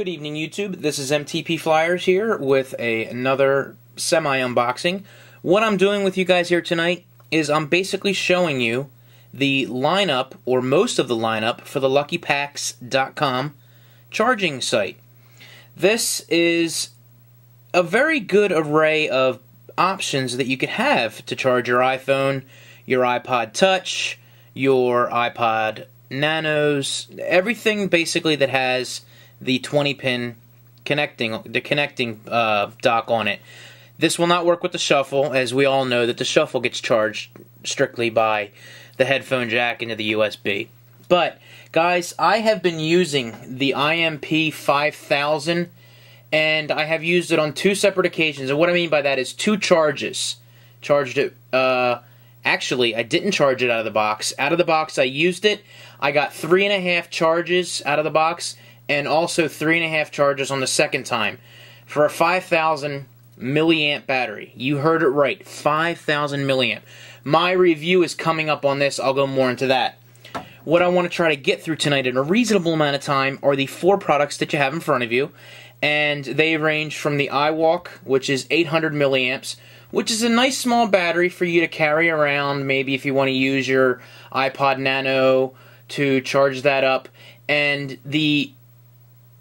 Good evening, YouTube. This is MTP Flyers here with another semi-unboxing. What I'm doing with you guys here tonight is I'm basically showing you the lineup, or most of the lineup, for the LuckyPacks.com charging site. This is a very good array of options that you could have to charge your iPhone, your iPod Touch, your iPod Nanos, everything basically that has the 20-pin connecting dock on it. This will not work with the Shuffle, as we all know that the Shuffle gets charged strictly by the headphone jack into the USB. But, guys, I have been using the IMP 5000, and I have used it on two separate occasions. And what I mean by that is two charges. Charged it, actually, I didn't charge it out of the box. Out of the box, I used it. I got 3.5 charges out of the box, and also 3.5 charges on the second time for a 5,000 milliamp battery. You heard it right, 5,000 milliamp. My review is coming up on this. I'll go more into that. What I want to try to get through tonight in a reasonable amount of time are the four products that you have in front of you, and they range from the iWalk, which is 800 milliamps, which is a nice small battery for you to carry around, maybe if you want to use your iPod Nano to charge that up, and the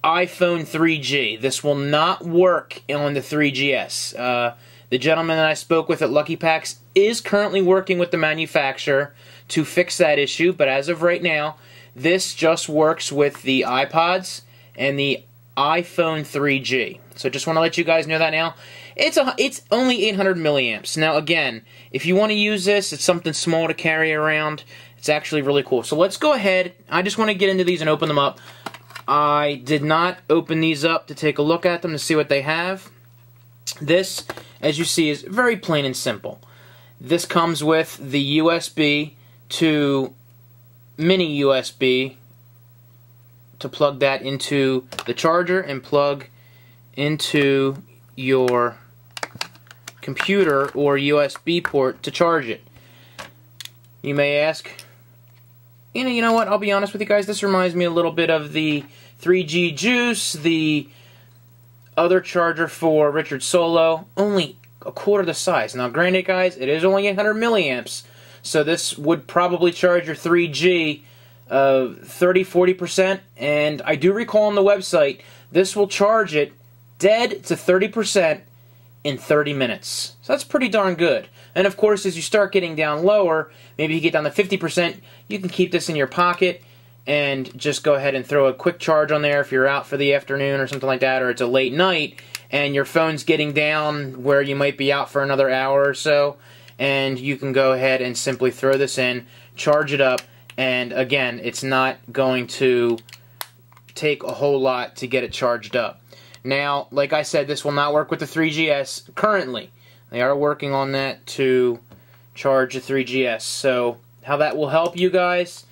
iPhone 3G. This will not work on the 3GS. The gentleman that I spoke with at Lucky Packs is currently working with the manufacturer to fix that issue, but as of right now, this just works with the iPods and the iPhone 3G. So just want to let you guys know that now. It's only 800 milliamps. Now again, if you want to use this, it's something small to carry around. It's actually really cool. So let's go ahead. I just want to get into these and open them up. I did not open these up to take a look at them to see what they have. This, as you see, is very plain and simple. This comes with the USB to mini USB to plug that into the charger and plug into your computer or USB port to charge it. You may ask, you know what, I'll be honest with you guys, this reminds me a little bit of the 3G Juice, the other charger for Richard Solo, only a quarter the size. Now granted, guys, it is only 800 milliamps, so this would probably charge your 3G 30-40%, and I do recall on the website, this will charge it dead to 30% in 30 minutes. So that's pretty darn good. And of course, as you start getting down lower, maybe you get down to 50%, you can keep this in your pocket and just go ahead and throw a quick charge on there if you're out for the afternoon or something like that, or it's a late night and your phone's getting down where you might be out for another hour or so, and you can go ahead and simply throw this in, charge it up, and again, it's not going to take a whole lot to get it charged up. Now, like I said, this will not work with the 3GS currently. They are working on that to charge the 3GS. So, how that will help you guys,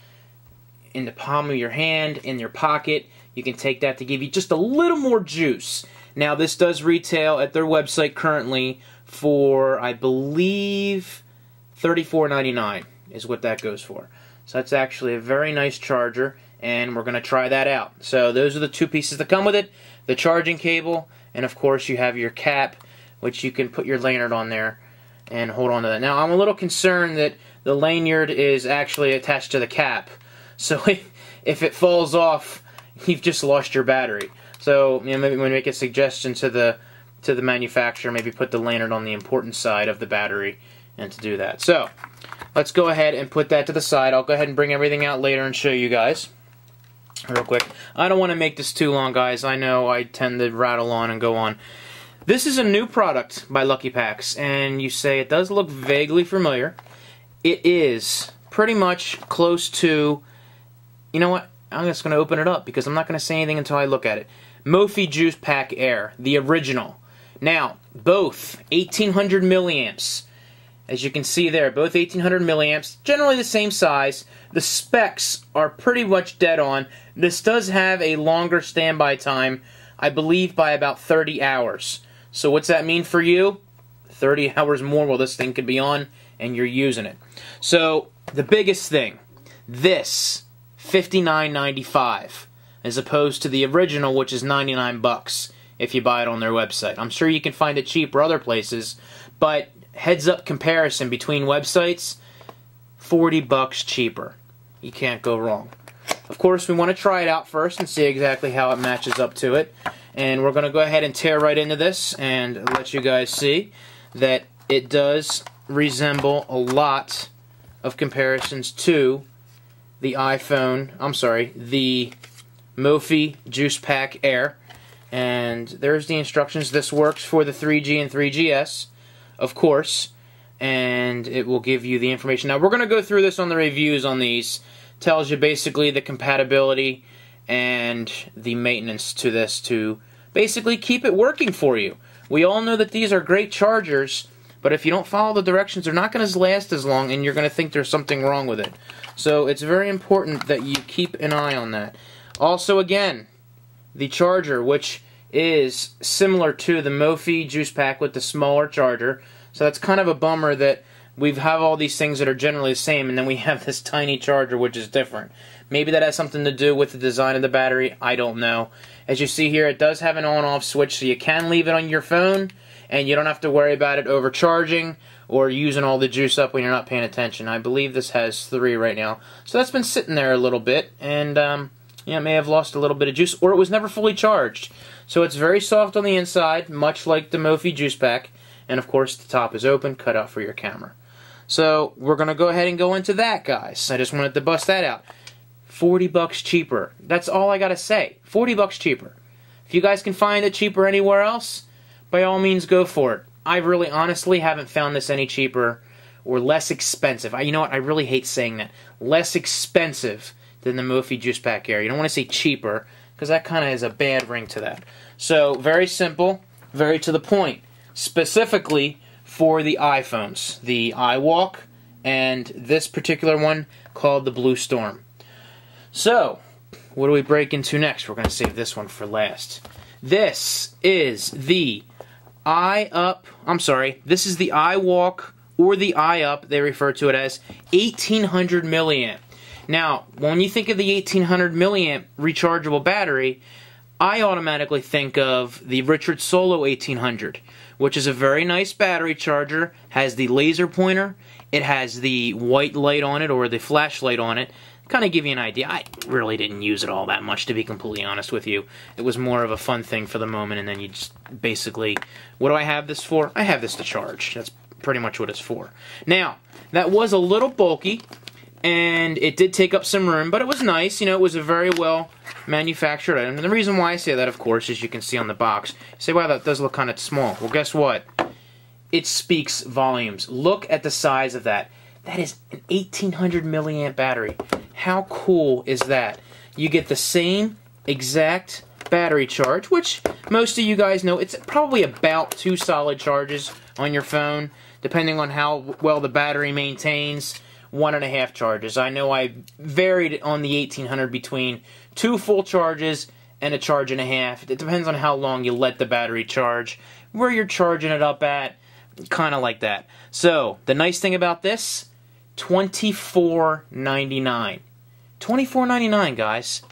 in the palm of your hand, in your pocket, you can take that to give you just a little more juice. Now, this does retail at their website currently for, I believe, $34.99 is what that goes for. So that's actually a very nice charger, and we're going to try that out. So those are the two pieces that come with it, the charging cable, and of course you have your cap, which you can put your lanyard on there and hold on to that. Now I'm a little concerned that the lanyard is actually attached to the cap, so if it falls off, you've just lost your battery. So maybe we make a suggestion to the manufacturer, maybe put the lanyard on the important side of the battery, and to do that. So let's go ahead and put that to the side. I'll go ahead and bring everything out later and show you guys real quick. I don't want to make this too long, guys. I know I tend to rattle on and go on. This is a new product by Lucky Packs, and you say it does look vaguely familiar. It is pretty much close to, you know what, I'm just going to open it up because I'm not going to say anything until I look at it. Mophie Juice Pack Air, the original. Now, both 1800 milliamps. As you can see there, both 1800 milliamps, generally the same size. The specs are pretty much dead on. This does have a longer standby time, I believe by about 30 hours. So what's that mean for you? 30 hours more while this thing could be on and you're using it. So the biggest thing, this $59.95. as opposed to the original, which is 99 bucks if you buy it on their website. I'm sure you can find it cheaper other places, but heads up comparison between websites, 40 bucks cheaper. You can't go wrong. Of course, we want to try it out first and see exactly how it matches up to it. And we're going to go ahead and tear right into this and let you guys see that it does resemble a lot of comparisons to the the Mophie JuicePak Air. And there's the instructions. This works for the 3G and 3GS, of course, and it will give you the information. Now, we're going to go through this on the reviews on these. Tells you basically the compatibility and the maintenance to this to basically keep it working for you. We all know that these are great chargers, but if you don't follow the directions, they're not going to last as long, and you're going to think there's something wrong with it. So it's very important that you keep an eye on that. Also, again, the charger, which is similar to the Mophie JuicePak with the smaller charger. So that's kind of a bummer that we have all these things that are generally the same, and then we have this tiny charger which is different. Maybe that has something to do with the design of the battery. I don't know. As you see here, it does have an on-off switch, so you can leave it on your phone, and you don't have to worry about it overcharging or using all the juice up when you're not paying attention. I believe this has 3 right now. So that's been sitting there a little bit, and yeah, it may have lost a little bit of juice, or it was never fully charged. So it's very soft on the inside, much like the Mophie JuicePak, and of course the top is open, cut out for your camera. So we're going to go ahead and go into that, guys. I just wanted to bust that out. 40 bucks cheaper. That's all I got to say. 40 bucks cheaper. If you guys can find it cheaper anywhere else, by all means go for it. I really honestly haven't found this any cheaper or less expensive. You know what? I really hate saying that. Less expensive than the Mophie JuicePak Air. You don't want to say cheaper, because that kind of has a bad ring to that. So, very simple, very to the point. Specifically for the iPhones, the iWalk, and this particular one called the Blue Storm. So, what do we break into next? We're going to save this one for last. This is the this is the iWalk, or the iUp, they refer to it as, 1800 milliamp. Now, when you think of the 1800 milliamp rechargeable battery, I automatically think of the Richard Solo 1800, which is a very nice battery charger, has the laser pointer, it has the white light on it, or the flashlight on it. Kind of give you an idea. I really didn't use it all that much, to be completely honest with you. It was more of a fun thing for the moment, and then you just basically, what do I have this for? I have this to charge. That's pretty much what it's for. Now, that was a little bulky, and it did take up some room, but it was nice. You know, it was a very well manufactured item. And the reason why I say that, of course, as you can see on the box, you say, wow, that does look kind of small. Well, guess what? It speaks volumes. Look at the size of that. That is an 1800 milliamp battery. How cool is that? You get the same exact battery charge, which most of you guys know, it's probably about 2 solid charges on your phone, depending on how well the battery maintains. 1.5 charges. I know I varied on the 1800 between 2 full charges and a charge and a half. It depends on how long you let the battery charge, where you're charging it up at, kind of like that. So, the nice thing about this, $24.99. $24.99, guys.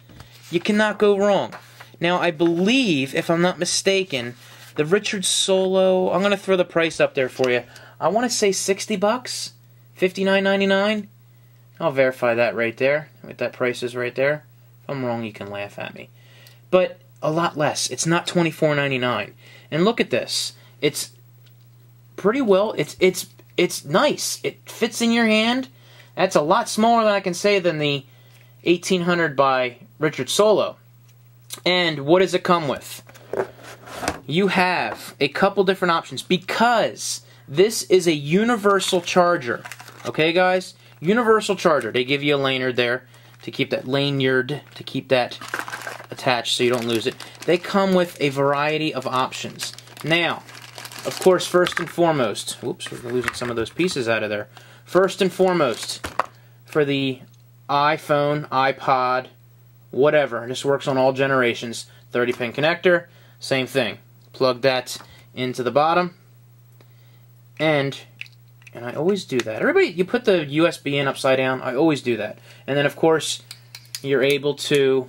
You cannot go wrong. Now, I believe, if I'm not mistaken, the Richard Solo, I'm going to throw the price up there for you. I want to say 60 bucks? $59.99? I'll verify that right there. What that price is right there. If I'm wrong, you can laugh at me. But a lot less. It's not $24.99. And look at this. It's pretty well. It's nice. It fits in your hand. That's a lot smaller than I can say than the 1800 by Richard Solo. And what does it come with? You have a couple different options because this is a universal charger. Okay, guys? Universal charger. They give you a lanyard there to keep that attached so you don't lose it. They come with a variety of options. Now, of course, first and foremost, whoops, we're losing some of those pieces out of there. First and foremost, for the iPhone, iPod, whatever, this works on all generations. 30-pin connector, same thing. Plug that into the bottom, and I always do that. Everybody, you put the USB in upside down. I always do that. And then, of course, you're able to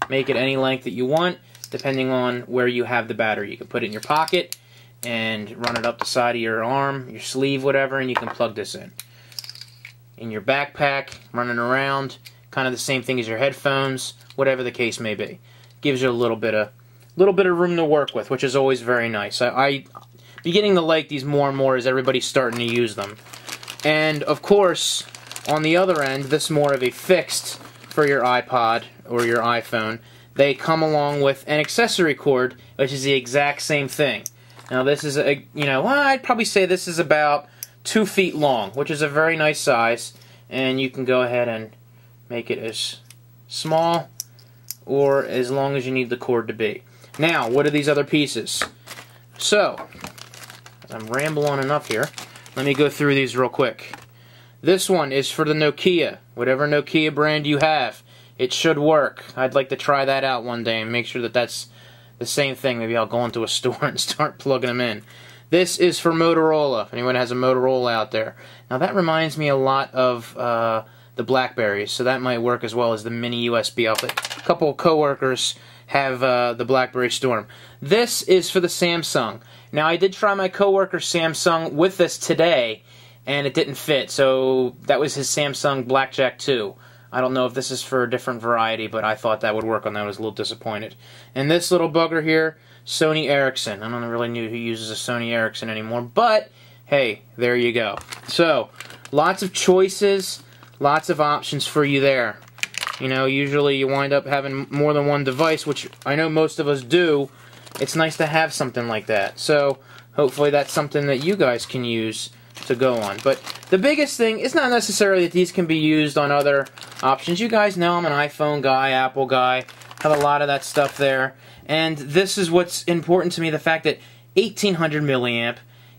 make it any length that you want, depending on where you have the battery. You can put it in your pocket and run it up the side of your arm, your sleeve, whatever, and you can plug this in. In your backpack, running around, kind of the same thing as your headphones, whatever the case may be. Gives you a little bit of room to work with, which is always very nice. I beginning to like these more and more as everybody's starting to use them. And of course, on the other end, this is more of a fixed for your iPod or your iPhone. They come along with an accessory cord, which is the exact same thing. Now this is well, I'd probably say this is about 2 feet long, which is a very nice size, and you can go ahead and make it as small or as long as you need the cord to be. Now, what are these other pieces? So, I'm rambling enough here. Let me go through these real quick. This one is for the Nokia. Whatever Nokia brand you have, it should work. I'd like to try that out one day and make sure that that's the same thing. Maybe I'll go into a store and start plugging them in. This is for Motorola, if anyone has a Motorola out there. Now that reminds me a lot of the Blackberries, so that might work as well as the mini USB outlet. A couple of coworkers have the BlackBerry Storm. This is for the Samsung. Now I did try my coworker's Samsung with this today, and it didn't fit, so that was his Samsung Blackjack 2. I don't know if this is for a different variety, but I thought that would work on that. I was a little disappointed. And this little bugger here, Sony Ericsson. I don't really know who uses a Sony Ericsson anymore, but hey, there you go. So, lots of choices, lots of options for you there. You know, usually you wind up having more than one device, which I know most of us do. It's nice to have something like that. So, hopefully that's something that you guys can use to go on. But the biggest thing is not necessarily that these can be used on other options. You guys know I'm an iPhone guy, Apple guy, have a lot of that stuff there. And this is what's important to me, the fact that 1800 milliamp,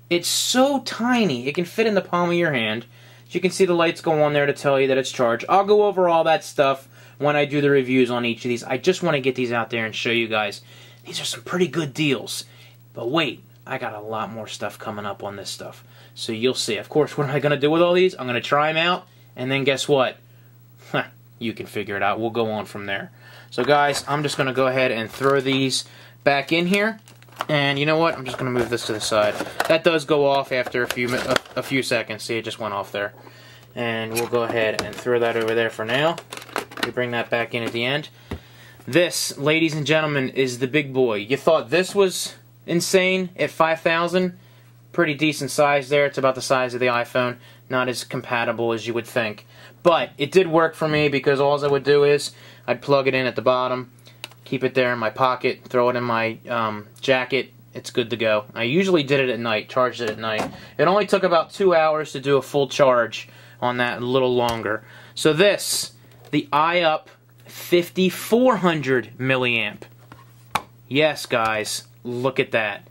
it's so tiny, it can fit in the palm of your hand. As you can see, the lights go on there to tell you that it's charged. I'll go over all that stuff when I do the reviews on each of these. I just want to get these out there and show you guys. These are some pretty good deals. But wait, I got a lot more stuff coming up on this stuff. So you'll see. Of course, what am I going to do with all these? I'm going to try them out, and then guess what? You can figure it out. We'll go on from there. So guys, I'm just going to go ahead and throw these back in here. And you know what? I'm just going to move this to the side. That does go off after a few seconds. See, it just went off there. And we'll go ahead and throw that over there for now. We bring that back in at the end. This, ladies and gentlemen, is the big boy. You thought this was insane at $5,000? Pretty decent size there. It's about the size of the iPhone. Not as compatible as you would think. But it did work for me because all I would do is I'd plug it in at the bottom, keep it there in my pocket, throw it in my jacket. It's good to go. I usually did it at night, charged it at night. It only took about 2 hours to do a full charge on that, a little longer. So this, the iUp 5400 milliamp. Yes, guys, look at that.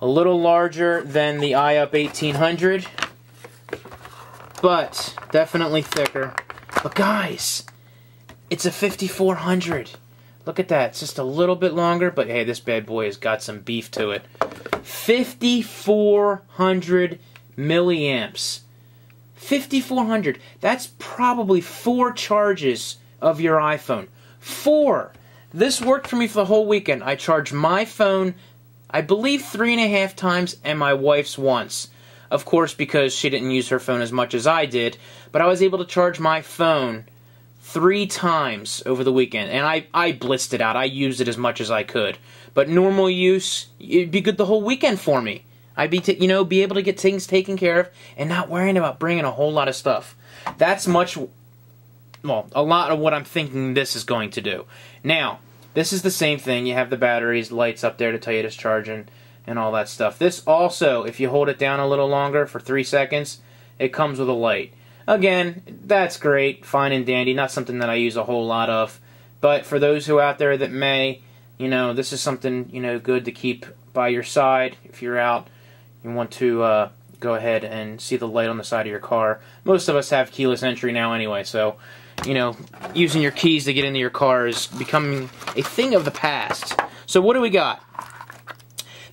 A little larger than the iUp 1800, but definitely thicker. But guys, it's a 5400. Look at that. It's just a little bit longer, but hey, this bad boy has got some beef to it. 5400 milliamps. 5400. That's probably 4 charges of your iPhone. 4. This worked for me for the whole weekend. I charged my phone, I believe, 3.5 times, and my wife's once. Of course, because she didn't use her phone as much as I did, but I was able to charge my phone 3 times over the weekend, and I blitzed it out. I used it as much as I could. But normal use, it'd be good the whole weekend for me. I'd be able to get things taken care of and not worrying about bringing a whole lot of stuff. That's a lot of what I'm thinking this is going to do. Now, this is the same thing. You have the batteries, lights up there to tell you it's charging, and all that stuff. This also, if you hold it down a little longer for 3 seconds, it comes with a light. Again, that's great, fine and dandy, not something that I use a whole lot of. But for those who out there that may, this is something, good to keep by your side. If you're out, you want to go ahead and see the light on the side of your car. Most of us have keyless entry now anyway, so using your keys to get into your car is becoming a thing of the past. So what do we got?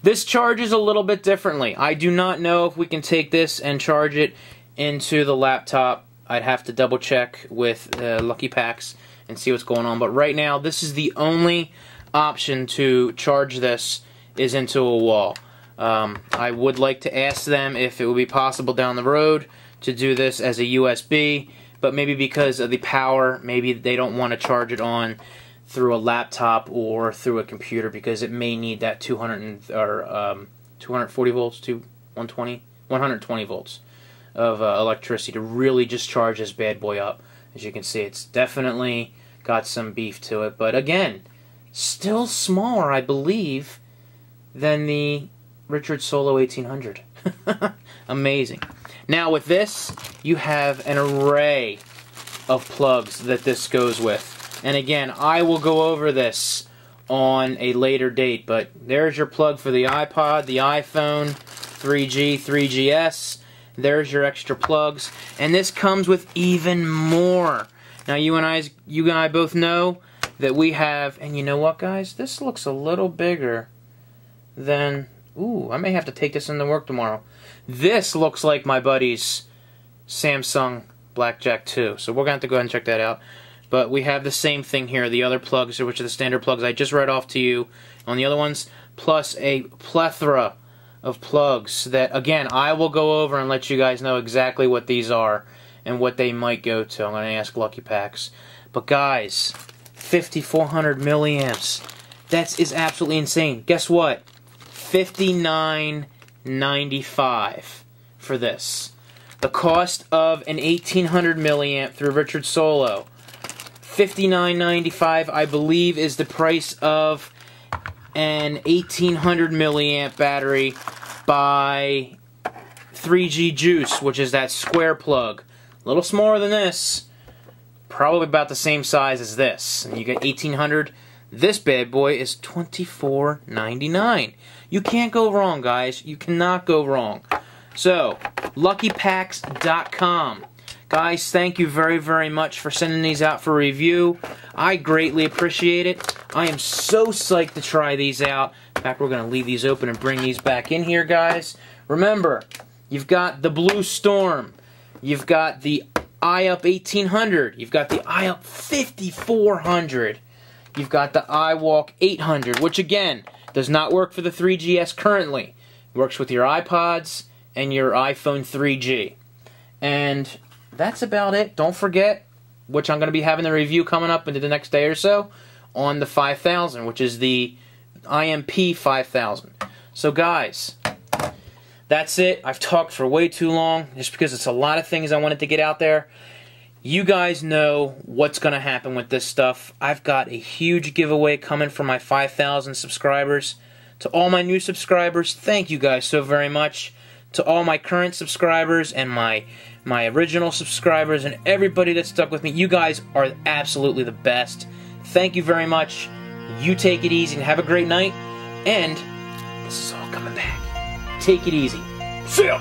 This charges a little bit differently. I do not know if we can take this and charge it into the laptop. I'd have to double check with Lucky Packs and see what's going on. But right now, this is the only option to charge this is into a wall. I would like to ask them if it would be possible down the road to do this as a USB, but maybe because of the power, maybe they don't want to charge it on through a laptop or through a computer because it may need that 240 volts to 120 volts of electricity to really just charge this bad boy up. As you can see, it's definitely got some beef to it, but again, still smaller, I believe, than the Richard Solo 1800. Amazing. Now with this, you have an array of plugs that this goes with. And again, I will go over this on a later date, but there's your plug for the iPod, the iPhone, 3G, 3GS. There's your extra plugs. And this comes with even more. Now you and I both know that we have, and you know what, guys? This looks a little bigger than, ooh, I may have to take this into work tomorrow. This looks like my buddy's Samsung Blackjack 2. So we're going to have to go ahead and check that out. But we have the same thing here, the other plugs, which are the standard plugs I just read off to you on the other ones, plus a plethora of plugs that, again, I will go over and let you guys know exactly what these are and what they might go to. I'm going to ask Lucky Packs. But guys, 5,400 milliamps. That is absolutely insane. Guess what? $59.95 for this. The cost of an 1,800 milliamp through Richard Solo, $59.95, I believe, is the price of an 1,800 milliamp battery by 3G Juice, which is that square plug. A little smaller than this, probably about the same size as this. And you get 1,800. This bad boy is $24.99. You can't go wrong, guys. You cannot go wrong. So, LuckyPacks.com. Guys, thank you very, very much for sending these out for review. I greatly appreciate it. I am so psyched to try these out. In fact, we're going to leave these open and bring these back in here, guys. Remember, you've got the Blue Storm. You've got the iUp 1800. You've got the iUp 5400. You've got the iWalk 800, which, again, does not work for the 3GS currently. It works with your iPods and your iPhone 3G. And that's about it. Don't forget, which I'm going to be having the review coming up into the next day or so, on the 5000, which is the IMP 5000. So guys, that's it. I've talked for way too long, just because it's a lot of things I wanted to get out there. You guys know what's going to happen with this stuff. I've got a huge giveaway coming for my 5,000 subscribers. To all my new subscribers, thank you guys so very much. To all my current subscribers and my original subscribers and everybody that stuck with me, you guys are absolutely the best. Thank you very much. You take it easy and have a great night. And this is all coming back. Take it easy. See ya!